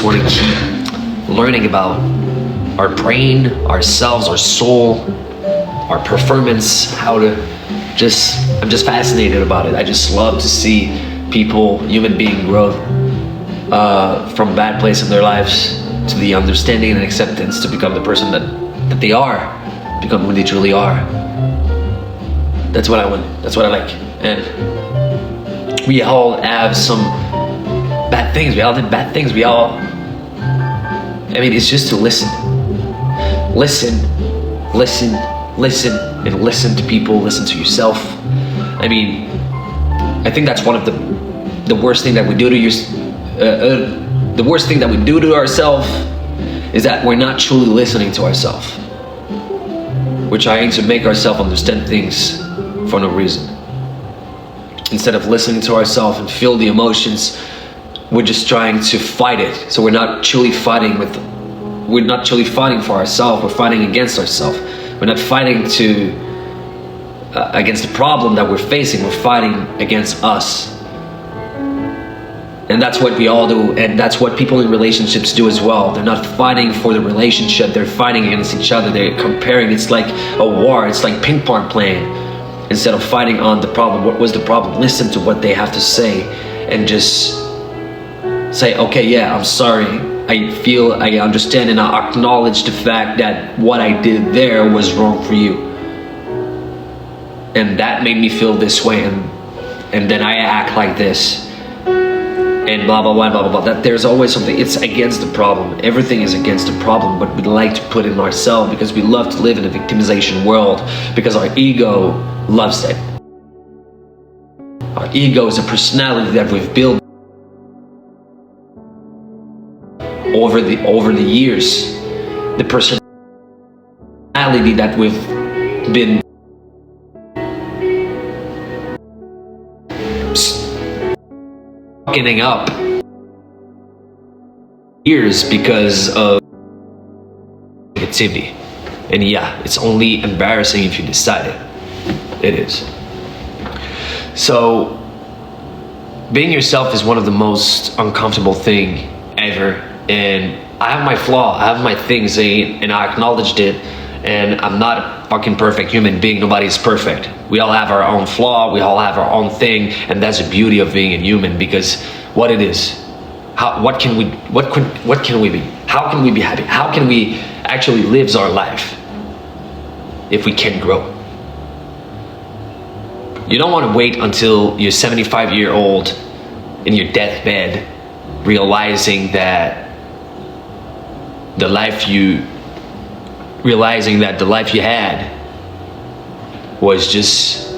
want to keep learning about our brain, ourselves, our soul, our performance, how to I'm just fascinated about it. I just love to see people, human being growth from a bad place in their lives to the understanding and acceptance to become the person that they are, become who they truly are. That's what I want. That's what I like. And we all have some bad things. We all did bad things. I mean, it's just to listen, and listen to people, listen to yourself. I mean, I think that's one of the worst thing that we do to the worst thing that we do to ourselves is that we're not truly listening to ourselves. We're trying to make ourselves understand things for no reason. Instead of listening to ourselves and feel the emotions, we're just trying to fight it. So we're not truly fighting for ourselves. We're fighting against ourselves. We're not fighting against the problem that we're facing. We're fighting against us. And that's what we all do, and that's what people in relationships do as well. They're not fighting for the relationship, they're fighting against each other. They're comparing. It's like a war. It's like ping pong playing. Instead of fighting on the problem, what was the problem? Listen to what they have to say and just say, okay, yeah, I'm sorry. I understand, and I acknowledge the fact that what I did there was wrong for you. And that made me feel this way, and then I act like this. And blah, blah, blah, blah, blah, blah. That there's always something. It's against the problem. Everything is against the problem, but we like to put in ourselves because we love to live in a victimization world, because our ego loves it. Our ego is a personality that we've built over the years. The personality that we've been fucking up years because of negativity. And yeah, it's only embarrassing if you decide it. It is. So being yourself is one of the most uncomfortable thing ever. And I have my flaw, I have my things, and I acknowledged it. And I'm not a fucking perfect human being. Nobody's perfect. We all have our own flaw. We all have our own thing, and that's the beauty of being a human. Because what it is, what can we be? How can we be happy? How can we actually live our life if we can grow? You don't want to wait until you're 75 years old in your deathbed, realizing that the life you had was just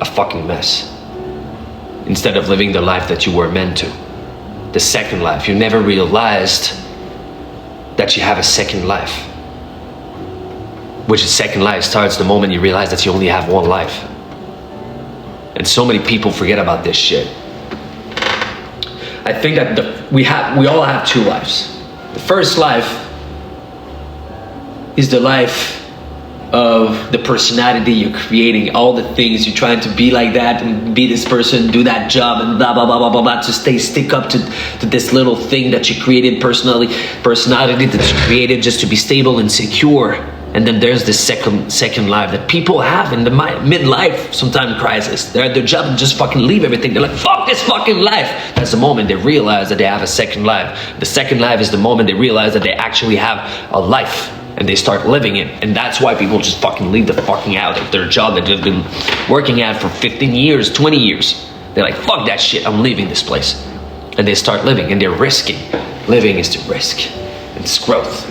a fucking mess, instead of living the life that you were meant to. The second life. You never realized that you have a second life, which the second life starts the moment you realize that you only have one life. And so many people forget about this shit. I think that we all have two lives. The first life is the life of the personality you're creating, all the things you're trying to be like that and be this person, do that job, and blah blah blah blah blah blah, to stick up to this little thing that you created, personality that you created just to be stable and secure. And then there's this second life that people have in the midlife sometimes crisis. They're at their job and just fucking leave everything. They're like, fuck this fucking life. That's the moment they realize that they have a second life. The second life is the moment they realize that they actually have a life, and they start living it. And that's why people just fucking leave the fucking out of their job that they've been working at for 15 years, 20 years. They're like, fuck that shit, I'm leaving this place. And they start living, and they're risking. Living is to risk. It's growth.